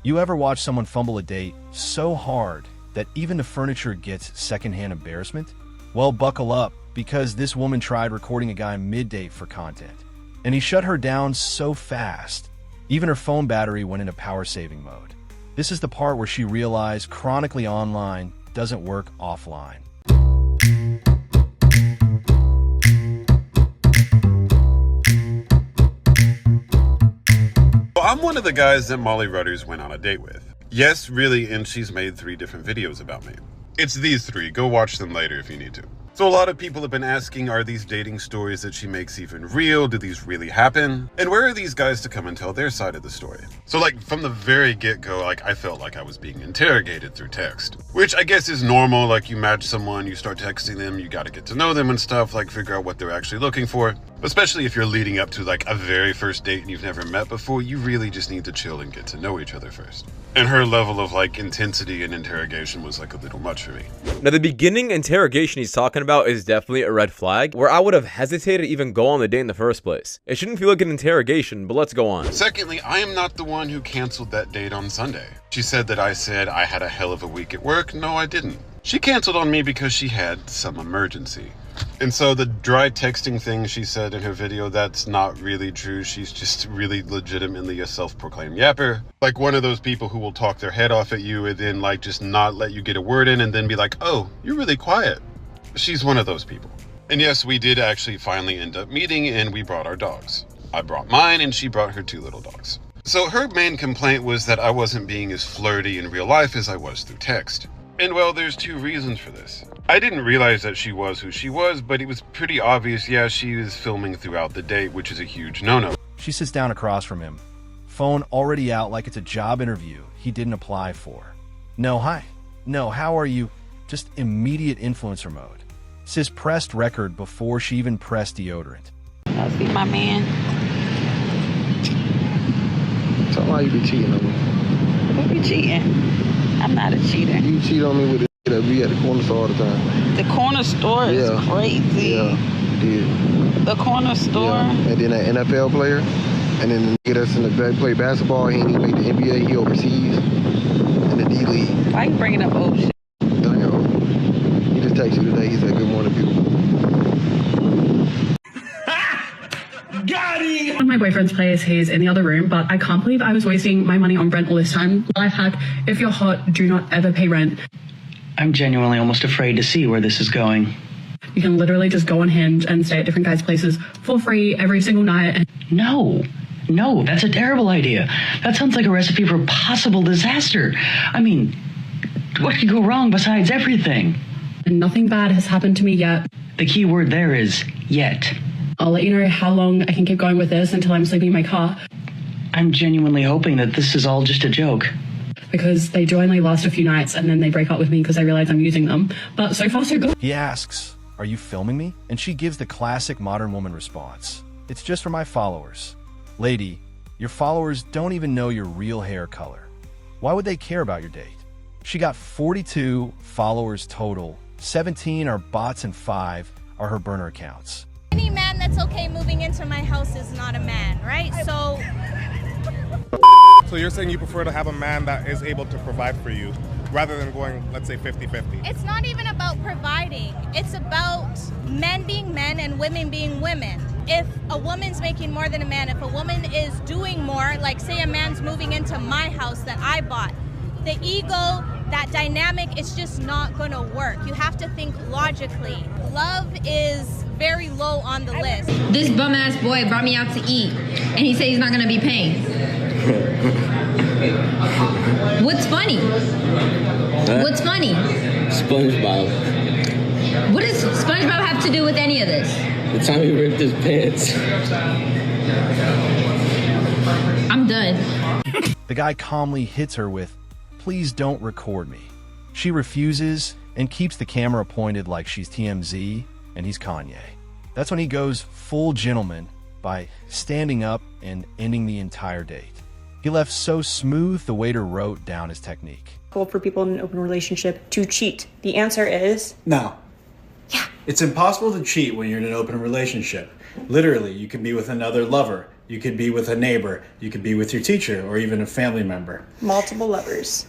You ever watch someone fumble a date so hard that even the furniture gets secondhand embarrassment? Well, buckle up, because this woman tried recording a guy mid-date for content, and he shut her down so fast, even her phone battery went into power-saving mode. This is the part where she realized chronically online doesn't work offline. Well, I'm one of the guys that Molly Rudders went on a date with. Yes, really, and she's made 3 different videos about me. It's these 3. Go watch them later if you need to. So a lot of people have been asking, are these dating stories that she makes even real? Do these really happen? And where are these guys to come and tell their side of the story? So like from the very get-go, I felt like I was being interrogated through text, which I guess is normal. Like you match someone, you start texting them, you got to get to know them and stuff, like figure out what they're actually looking for. Especially if you're leading up to like a very first date and you've never met before, you really just need to chill and get to know each other first. And her level of like intensity and interrogation was like a little much for me. Now the beginning interrogation he's talking about is definitely a red flag, where I would have hesitated to even go on the date in the first place. It shouldn't feel like an interrogation, but let's go on. Secondly, I am not the one who canceled that date on Sunday. She said that I said I had a hell of a week at work. No, I didn't. She canceled on me because she had some emergency. And so the dry texting thing she said in her video, that's not really true. She's just really legitimately a self-proclaimed yapper. Like one of those people who will talk their head off at you and then like just not let you get a word in and then be like, oh, you're really quiet. She's one of those people. And yes, we did actually finally end up meeting and we brought our dogs. I brought mine and she brought her 2 little dogs. So her main complaint was that I wasn't being as flirty in real life as I was through text. And well, there's 2 reasons for this. I didn't realize that she was who she was, but it was pretty obvious, yeah, she was filming throughout the date, which is a huge no-no. She sits down across from him, phone already out like it's a job interview he didn't apply for. No, hi. No, how are you? Just immediate influencer mode. Sis pressed record before she even pressed deodorant. I see my man. So why you be cheating on me? Who be cheating? I'm not a cheater. You cheat on me with it that be at the corner store all the time. The corner store is crazy. Yeah, did. The corner store. Yeah. And then an NFL player. And then the nigga that's in the play basketball, he ain't even make the NBA, he overseas. In the D-League. Why you bringing up old shit? Damn. He just texted you today, he said, good morning, people. One of my boyfriend's place, he's in the other room, but I can't believe I was wasting my money on rent all this time. Life hack, if you're hot, do not ever pay rent. I'm genuinely almost afraid to see where this is going. You can literally just go on Hinge and stay at different guys' places for free every single night. And No, that's a terrible idea. That sounds like a recipe for possible disaster. I mean, what could go wrong besides everything? And nothing bad has happened to me yet. The key word there is yet. I'll let you know how long I can keep going with this until I'm sleeping in my car. I'm genuinely hoping that this is all just a joke. Because they do only last a few nights and then they break up with me because they realize I'm using them. But so far so good. He asks, are you filming me? And she gives the classic modern woman response. It's just for my followers. Lady, your followers don't even know your real hair color. Why would they care about your date? She got 42 followers total. 17 are bots and 5 are her burner accounts. Any man that's okay moving into my house is not a man, right? So you're saying you prefer to have a man that is able to provide for you rather than going, let's say, 50-50? It's not even about providing. It's about men being men and women being women. If a woman's making more than a man, if a woman is doing more, like say a man's moving into my house that I bought, the ego, that dynamic, it's just not gonna work. You have to think logically. Love is very low on the list. This bum ass boy brought me out to eat and he said he's not gonna be paying. What's funny? What's funny? SpongeBob. What does SpongeBob have to do with any of this? The time he ripped his pants. I'm done. The guy calmly hits her with, please don't record me. She refuses and keeps the camera pointed like she's TMZ and he's Kanye. That's when he goes full gentleman by standing up and ending the entire date. He left so smooth, the waiter wrote down his technique. For people in an open relationship to cheat? The answer is no. Yeah. It's impossible to cheat when you're in an open relationship. Literally, you can be with another lover You could be with a neighbor. You could be with your teacher or even a family member. Multiple lovers.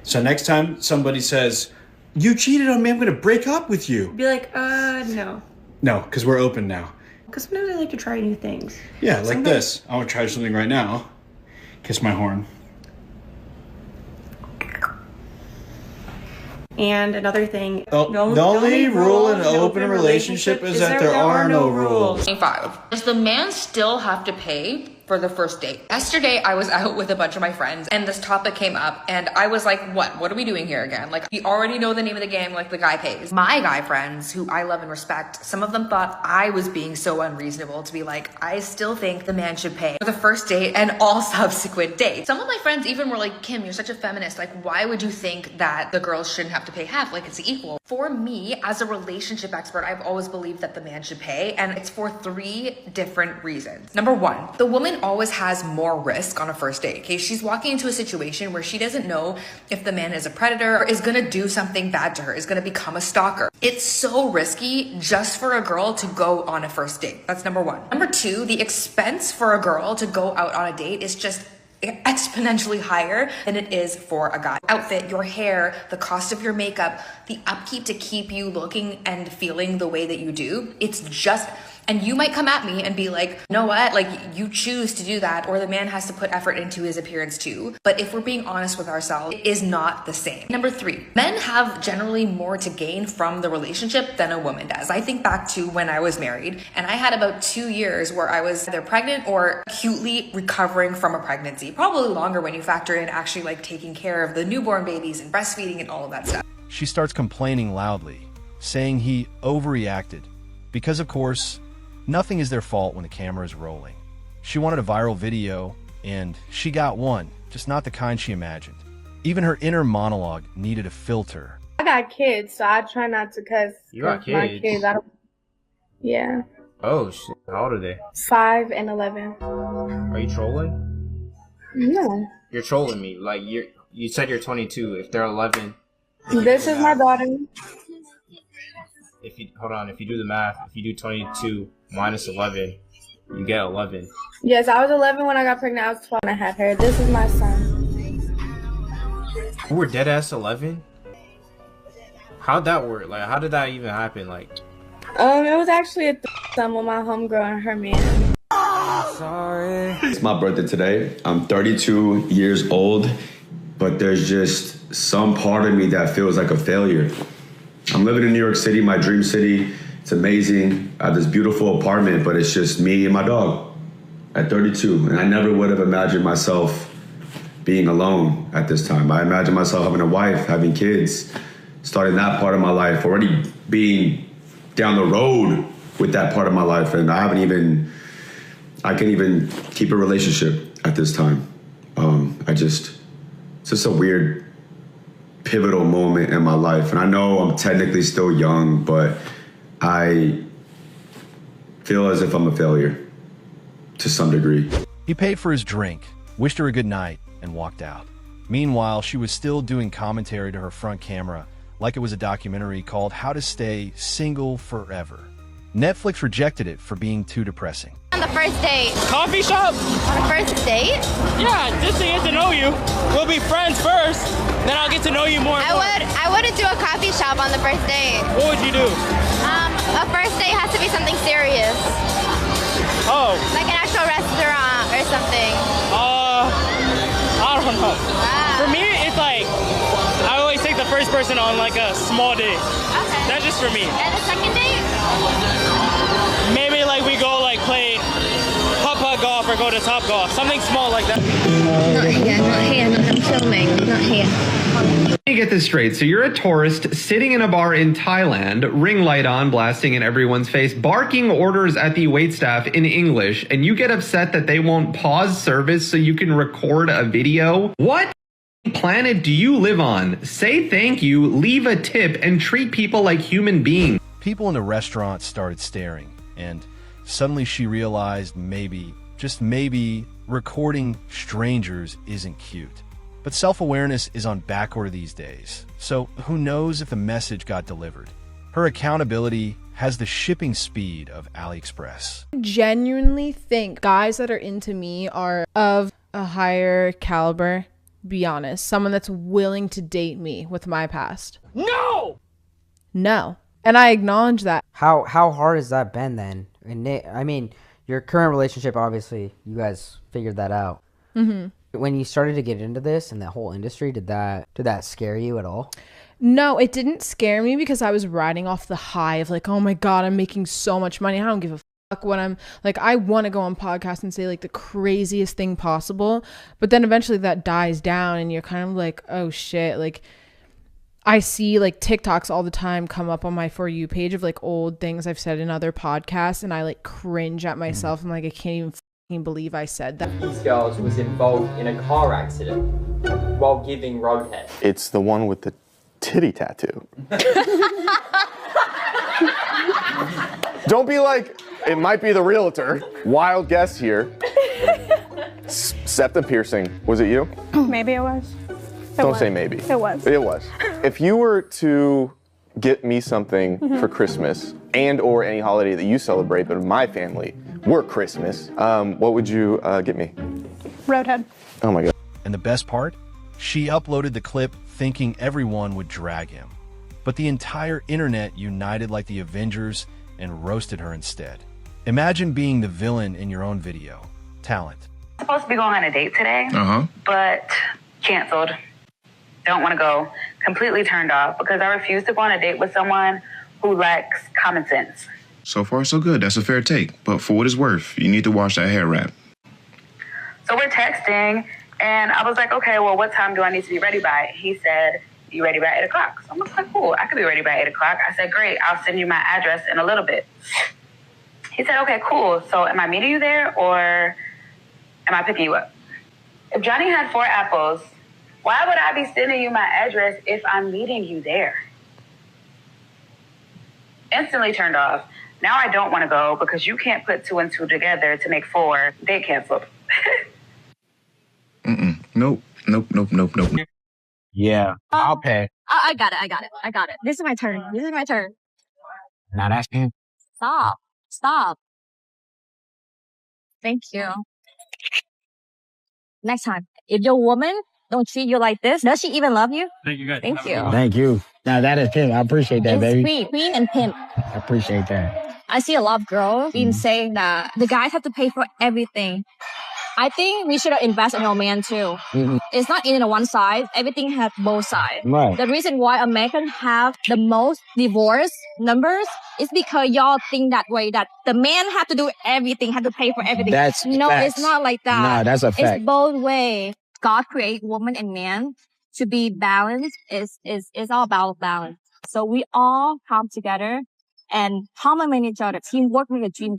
So next time somebody says, you cheated on me, I'm going to break up with you. Be like, no. No, because we're open now. Because sometimes I like to try new things. Yeah, like this. I want to try something right now. Kiss my horn. And another thing, the only rule in an open relationship is that there are no rules. 25. Does the man still have to pay for the first date? Yesterday, I was out with a bunch of my friends and this topic came up and I was like, what are we doing here again? Like, we already know the name of the game, like the guy pays. My guy friends, who I love and respect, some of them thought I was being so unreasonable to be like, I still think the man should pay for the first date and all subsequent dates. Some of my friends even were like, Kim, you're such a feminist. Like, why would you think that the girls shouldn't have to pay half? Like, it's equal. For me, as a relationship expert, I've always believed that the man should pay, and it's for 3 different reasons. Number 1, the woman always has more risk on a first date. Okay, she's walking into a situation where she doesn't know if the man is a predator or is gonna do something bad to her, is gonna become a stalker. It's so risky just for a girl to go on a first date. That's number 1. Number 2, the expense for a girl to go out on a date is just exponentially higher than it is for a guy. Outfit, your hair, the cost of your makeup, the upkeep to keep you looking and feeling the way that you do. It's just, and you might come at me and be like, you know what? Like, you choose to do that, or the man has to put effort into his appearance too. But if we're being honest with ourselves, it is not the same. Number 3, men have generally more to gain from the relationship than a woman does. I think back to when I was married and I had about 2 years where I was either pregnant or acutely recovering from a pregnancy. Probably longer when you factor in actually like taking care of the newborn babies and breastfeeding and all of that stuff. She starts complaining loudly, saying he overreacted because, of course, nothing is their fault when the camera is rolling. She wanted a viral video, and she got one, just not the kind she imagined. Even her inner monologue needed a filter. I got kids, so I try not to cuss. You got kids? My kids, I don't... Yeah. Oh, shit. How old are they? 5 and 11. Are you trolling? No. You're trolling me. Like, you said you're 22. If they're 11... This is my daughter. If you do the math, if you do 22 minus 11, you get 11. Yes, I was 11 when I got pregnant. I was 12 when I had her. This is my son. We're dead ass 11? How'd that work? Like, how did that even happen? Like, it was actually a threesome with my homegirl and her man. Sorry. It's my birthday today. I'm 32 years old, but there's just some part of me that feels like a failure. I'm living in New York City, my dream city. It's amazing. I have this beautiful apartment, but it's just me and my dog at 32. And I never would have imagined myself being alone at this time. I imagined myself having a wife, having kids, starting that part of my life, already being down the road with that part of my life. And I can't even keep a relationship at this time. It's just a weird, pivotal moment in my life. And I know I'm technically still young, but I feel as if I'm a failure to some degree. He paid for his drink, wished her a good night, and walked out. Meanwhile, she was still doing commentary to her front camera like it was a documentary called How to Stay Single Forever. Netflix rejected it for being too depressing. On the first date. Coffee shop? On the first date? Yeah, just to get to know you. We'll be friends first, then I'll get to know you more. I wouldn't do a coffee shop on the first date. What would you do? A first date has to be something serious. Oh. Like an actual restaurant or something. I don't know. Wow. For me, it's like, I always take the first person on like a small date. Okay. That's just for me. And a second date? Maybe like we go like play putt-putt golf or go to Top Golf. Something small like that. Not here, I'm filming, not here. Let me get this straight. So you're a tourist sitting in a bar in Thailand, ring light on, blasting in everyone's face, barking orders at the waitstaff in English, and you get upset that they won't pause service so you can record a video? What planet do you live on? Say thank you, leave a tip, and treat people like human beings. People in the restaurant started staring, and suddenly she realized maybe, just maybe, recording strangers isn't cute. But self-awareness is on backorder these days, so who knows if the message got delivered. Her accountability has the shipping speed of AliExpress. I genuinely think guys that are into me are of a higher caliber. Be honest, someone that's willing to date me with my past. No, and I acknowledge that. How hard has that been then? And I mean, your current relationship, obviously, you guys figured that out. Mm-hmm. When you started to get into this and that whole industry, did that scare you at all? No, it didn't scare me because I was riding off the high of like, oh my God, I'm making so much money. I don't give a fuck what I'm like. I want to go on podcasts and say like the craziest thing possible. But then eventually that dies down and you're kind of like, oh shit. Like I see like TikToks all the time come up on my For You page of like old things I've said in other podcasts. And I like cringe at myself. I'm like, I can't even fucking believe I said that. This girl was involved in a car accident while giving roadhead. It's the one with the titty tattoo. Don't be like, it might be the realtor. Wild guess here. Septum piercing. Was it you? Maybe it was. Don't say maybe. It was. It was. If you were to get me something for Christmas and or any holiday that you celebrate, but my family, we're Christmas, what would you get me? Roadhead. Oh my God. And the best part? She uploaded the clip thinking everyone would drag him. But the entire internet united like the Avengers and roasted her instead. Imagine being the villain in your own video. Talent. I'm supposed to be going on a date today, Uh-huh. but canceled. Don't want to go. Completely turned off because I refuse to go on a date with someone who lacks common sense. So far, so good. That's a fair take. But for what it's worth, you need to wash that hair wrap. So we're texting, and I was like, okay, well, what time do I need to be ready by? He said, you ready by 8 o'clock? So I'm like, cool, I could be ready by 8 o'clock. I said, great, I'll send you my address in a little bit. He said, okay, cool. So am I meeting you there or am I picking you up? If Johnny had 4 apples, why would I be sending you my address if I'm meeting you there? Instantly turned off. Now I don't want to go because you can't put 2 and 2 together to make 4. They canceled. Nope. Yeah, I'll pay. I got it. This is my turn. Now that's him. Stop. Thank you. Next time, if your woman don't treat you like this, does she even love you? Thank you, guys. Thank you. Thank you. Now that is him. I appreciate that, It's baby. queen and pimp. I appreciate that. I see a lot of girls been saying that the guys have to pay for everything. I think we should invest in our man too. Mhm. It's not in one side. Everything has both sides. Right. The reason why Americans have the most divorce numbers is because y'all think that way, that the man have to do everything, have to pay for everything. No, facts. it's not like that. Nah, that's a fact. It's both ways. God create woman and man to be balanced. Is all about balance. So we all come together and complement each other. Teamwork make a dream.